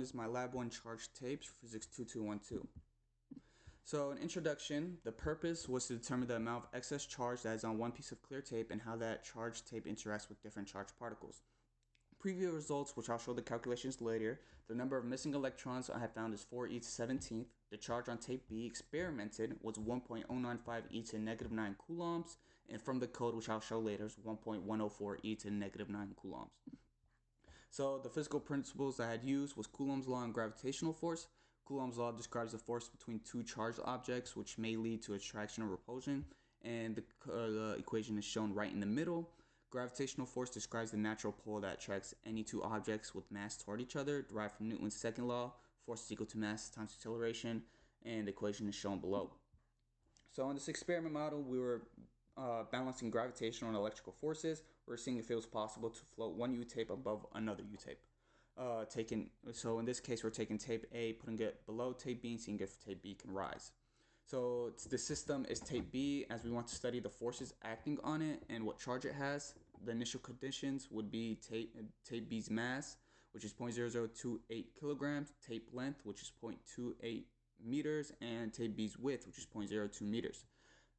This is my Lab 1 charged tapes for Physics 2212. So, in introduction, the purpose was to determine the amount of excess charge that is on one piece of clear tape and how that charged tape interacts with different charged particles. Previous results, which I'll show the calculations later, the number of missing electrons I had found is 4 e to 17th. The charge on tape B experimented was 1.095 e to negative 9 coulombs, and from the code, which I'll show later, is 1.104 e to negative 9 coulombs. So the physical principles that I had used was Coulomb's law and gravitational force. Coulomb's law describes the force between two charged objects, which may lead to attraction or repulsion, and the equation is shown right in the middle. Gravitational force describes the natural pull that attracts any two objects with mass toward each other, derived from Newton's second law. Force is equal to mass times acceleration, and the equation is shown below. So in this experiment model, we were balancing gravitational and electrical forces. We're seeing if it was possible to float one U-tape above another U-tape. So in this case, we're taking tape A, putting it below tape B, and seeing if tape B can rise. So the system is tape B, as we want to study the forces acting on it and what charge it has. The initial conditions would be tape B's mass, which is 0.0028 kilograms, tape length, which is 0.28 meters, and tape B's width, which is 0.02 meters.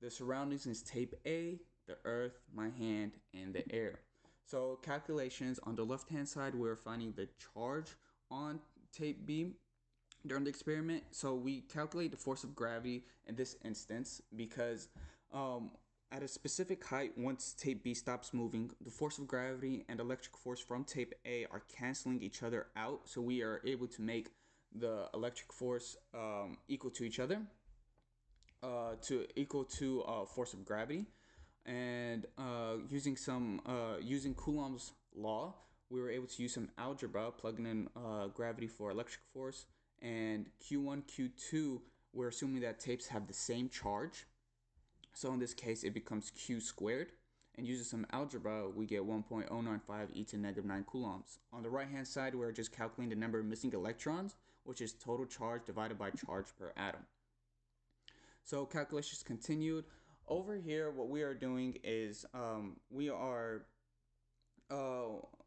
The surroundings is tape A, the earth, my hand, and the air. So calculations, on the left hand side, we're finding the charge on tape B during the experiment. So we calculate the force of gravity in this instance because at a specific height, once tape B stops moving, the force of gravity and electric force from tape A are canceling each other out. So we are able to make the electric force equal to each other, equal to force of gravity. And using Coulomb's law, we were able to use some algebra, plugging in gravity for electric force, and Q1, Q2, we're assuming that tapes have the same charge. So in this case, it becomes Q squared. And using some algebra, we get 1.095 e to negative 9 coulombs. On the right-hand side, we're just calculating the number of missing electrons, which is total charge divided by charge per atom. So calculations continued. Over here, what we are doing is we are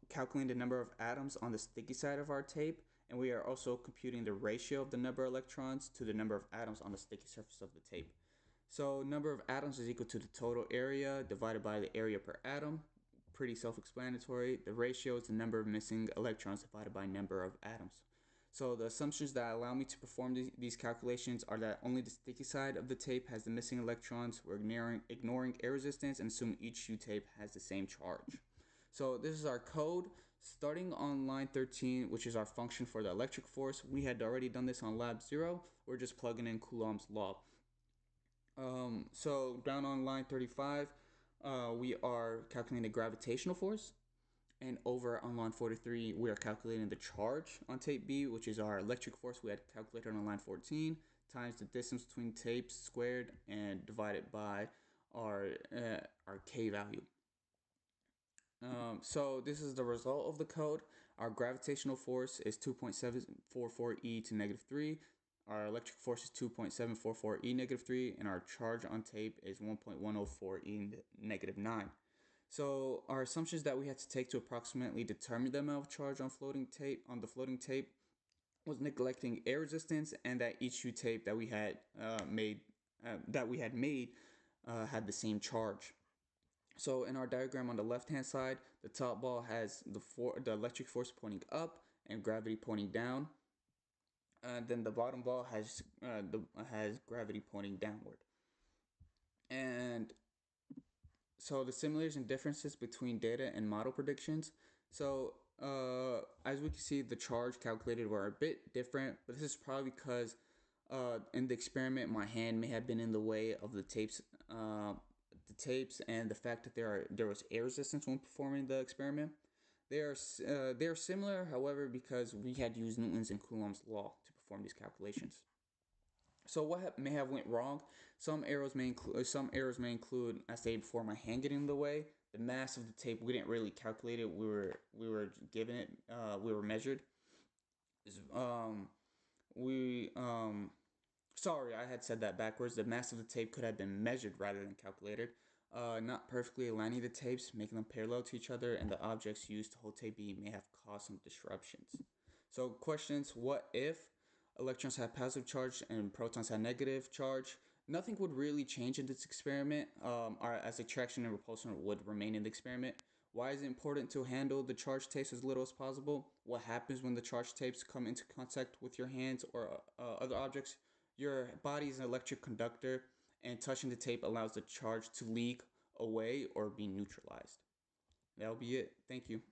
calculating the number of atoms on the sticky side of our tape, and we are also computing the ratio of the number of electrons to the number of atoms on the sticky surface of the tape. So number of atoms is equal to the total area divided by the area per atom. Pretty self-explanatory. The ratio is the number of missing electrons divided by number of atoms. So the assumptions that allow me to perform these calculations are that only the sticky side of the tape has the missing electrons. We're ignoring air resistance and assume each U-tape has the same charge. So this is our code. Starting on line 13, which is our function for the electric force, we had already done this on lab 0. We're just plugging in Coulomb's law. So down on line 35, we are calculating the gravitational force. And over on line 43, we are calculating the charge on tape B, which is our electric force we had calculated on line 14, times the distance between tapes squared and divided by our K value. So this is the result of the code. Our gravitational force is 2.744 e to negative 3. Our electric force is 2.744 e negative 3. And our charge on tape is 1.104 e negative 9. So our assumptions that we had to take to approximately determine the amount of charge on the floating tape was neglecting air resistance, and that each U-tape that we had made had the same charge. So in our diagram on the left-hand side, the top ball has the electric force pointing up and gravity pointing down. Then the bottom ball has gravity pointing downward. And so the similarities and differences between data and model predictions. So as we can see, the charge calculated were a bit different, but this is probably because in the experiment, my hand may have been in the way of the tapes, and the fact that there was air resistance when performing the experiment. They are similar, however, because we had used Newton's and Coulomb's law to perform these calculations. So what may have went wrong? Some errors may include, as stated before, my hand getting in the way. The mass of the tape, we didn't really calculate it. We were given it. We were measured. Sorry, I had said that backwards. The mass of the tape could have been measured rather than calculated. Not perfectly aligning the tapes, making them parallel to each other, and the objects used to hold tape B may have caused some disruptions. So questions: what if electrons had positive charge and protons had negative charge? Nothing would really change in this experiment, or as attraction and repulsion would remain in the experiment. Why is it important to handle the charge tapes as little as possible? What happens when the charge tapes come into contact with your hands or other objects? Your body is an electric conductor, and touching the tape allows the charge to leak away or be neutralized. That'll be it. Thank you.